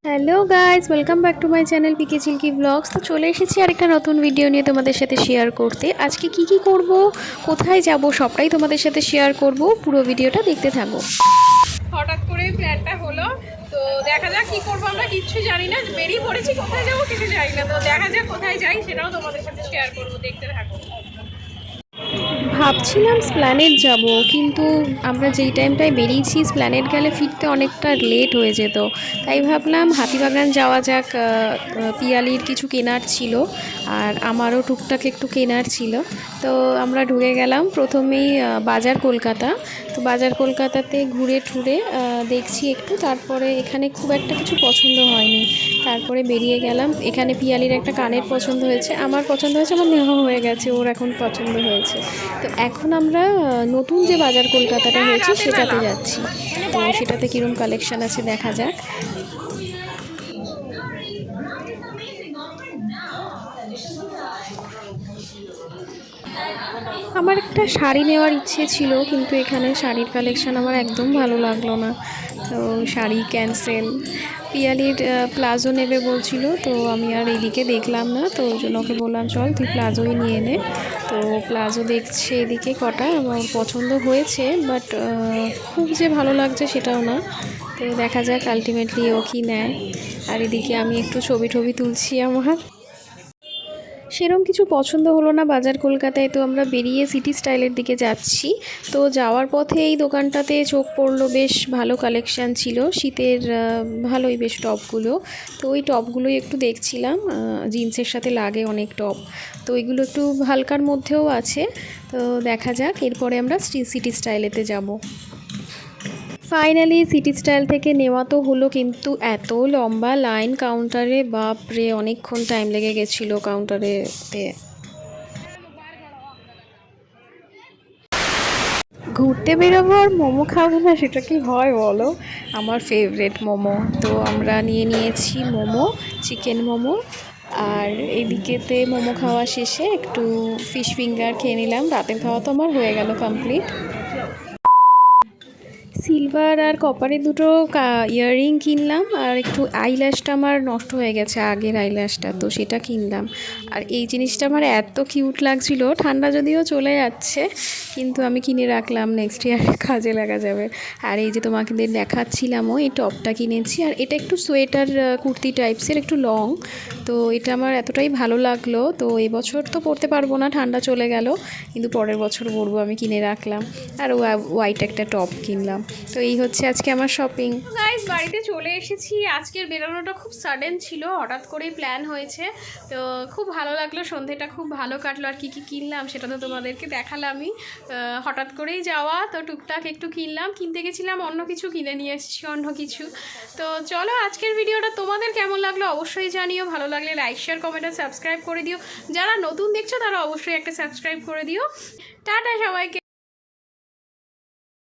Hello guys, welcome back to my channel PK Chilki blogs. তো চলে এসেছি আরেকটা নতুন ভিডিও নিয়ে তোমাদের সাথে শেয়ার করতে। আজকে কি করব, কোথায় যাব, সবটাই তোমাদের সাথে শেয়ার করব। পুরো ভিডিওটা দেখতে থাকো। হঠাৎ করে প্ল্যানটা হলো, তো দেখা যাক কি করবো। আমরা কিচ্ছু জানি না, বেরিয়ে পড়েছি, কোথায় যাবো কিছু জানি না। তো দেখা যাক কোথায় যাই, সেটাও তোমাদের সাথে শেয়ার করবো, দেখতে থাকো। ভাবছিলাম স্প্ল্যানেড যাব, কিন্তু আমরা যেই টাইমটায় বেরিয়েছি স্প্ল্যানেড গেলে ফিরতে অনেকটা লেট হয়ে যেত। তাই ভাবলাম হাতিবাগান যাওয়া যাক। পিয়ালির কিছু কেনার ছিল আর আমারও টুকটাক একটু কেনার ছিল। তো আমরা ঢুকে গেলাম প্রথমেই বাজার কলকাতা। তো বাজার কলকাতাতে ঘুরে ঠুরে দেখছি একটু, তারপরে এখানে খুব একটা কিছু পছন্দ হয়নি। তারপরে বেরিয়ে গেলাম। এখানে পিয়ালির একটা কানের পছন্দ হয়েছে, আমার পছন্দ হয়েছে, আমার নেওয়া হয়ে গেছে, ওর এখন পছন্দ হয়েছে। তো এখন আমরা নতুন যে বাজার কলকাতাটা হয়েছে সেটাতে যাচ্ছি। তো সেটাতে কীরকম কালেকশান আছে দেখা যাক। আমার একটা শাড়ি নেওয়ার ইচ্ছে ছিল, কিন্তু এখানে শাড়ির কালেকশান আমার একদম ভালো লাগলো না। তো শাড়ি ক্যান্সেল। পিয়ালির প্লাজো নেবে বলছিল, তো আমি আর এদিকে দেখলাম না, তো ওই জন্য ওকে বললাম চল তুই প্লাজোই নিয়ে নে। তো প্লাজো দেখছে এদিকে কটা, আমার পছন্দ হয়েছে, বাট খুব যে ভালো লাগছে সেটাও না। তো দেখা যাক আলটিমেটলি ও কি নেয়। আর এদিকে আমি একটু ছবি তুলছি আমার। সেরকম কিছু পছন্দ হলো না বাজার কলকাতায়। তো আমরা বেরিয়ে সিটি স্টাইলের দিকে যাচ্ছি। তো যাওয়ার পথে এই দোকানটাতে চোখ পড়লো, বেশ ভালো কালেকশান ছিল শীতের, ভালোই বেশ টপগুলো। তো ওই টপগুলোই একটু দেখছিলাম, জিন্সের সাথে লাগে অনেক টপ। তো ওইগুলো একটু হালকার মধ্যেও আছে। তো দেখা যাক, এরপরে আমরা সিটি স্টাইলেতে যাব। ফাইনালি সিটি স্টাইল থেকে নেওয়া তো হলো, কিন্তু এত লম্বা লাইন কাউন্টারে, বাপরে অনেকক্ষণ টাইম লেগে গেছিলো কাউন্টারেতে। ঘুরতে বেরোবো আর মোমো খাবো না, সেটা কি হয় বলো? আমার ফেভারেট মোমো। তো আমরা নিয়েছি মোমো, চিকেন মোমো। আর এদিকেতে মোমো খাওয়া শেষে একটু ফিশ ফিঙ্গার খেয়ে নিলাম। রাতের খাওয়া তো আমার হয়ে গেল কমপ্লিট। সিলভার আর কপারের দুটো ইয়াররিং কিনলাম, আর একটু আইল্যাশটা আমার নষ্ট হয়ে গেছে, আগের আইল্যাশটা, তো সেটা কিনলাম। আর এই জিনিসটা আমার এত কিউট লাগছিল, ঠান্ডা যদিও চলে যাচ্ছে, কিন্তু আমি কিনে রাখলাম, নেক্সট ইয়ারে কাজে লাগা যাবে। আর এই যে তোমাকে দেখাচ্ছিলামও, এই টপটা কিনেছি, আর এটা একটু সোয়েটার কুর্তি টাইপসের, একটু লং। তো এটা আমার এতটাই ভালো লাগলো, তো এবছর তো পরতে পারবো না, ঠান্ডা চলে গেল, কিন্তু পরের বছর পরবো, আমি কিনে রাখলাম। আর হোয়াইট একটা টপ কিনলাম। তো এই হচ্ছে আজকে আমার শপিং। গাইস, বাড়িতে চলে এসেছি। আজকের বেরোনোটা খুব সাডেন ছিল, হঠাৎ করেই প্ল্যান হয়েছে। তো খুব ভালো লাগলো, সন্ধেটা খুব ভালো কাটলো। আর কি কিনলাম সেটা তো তোমাদেরকে দেখালামই। হঠাৎ করেই যাওয়া, তো টুকটাক একটু কিনলাম, কিনতে গেছিলাম অন্য কিছু, কিনে নিয়ে এসেছি অন্য কিছু। তো চলো, আজকের ভিডিওটা তোমাদের কেমন লাগলো অবশ্যই জানিও। ভালো লাগলে লাইক শেয়ার কমেন্ট আর সাবস্ক্রাইব করে দিও। যারা নতুন দেখছো তারা অবশ্যই একটা সাবস্ক্রাইব করে দিও। টাটা সবাইকে।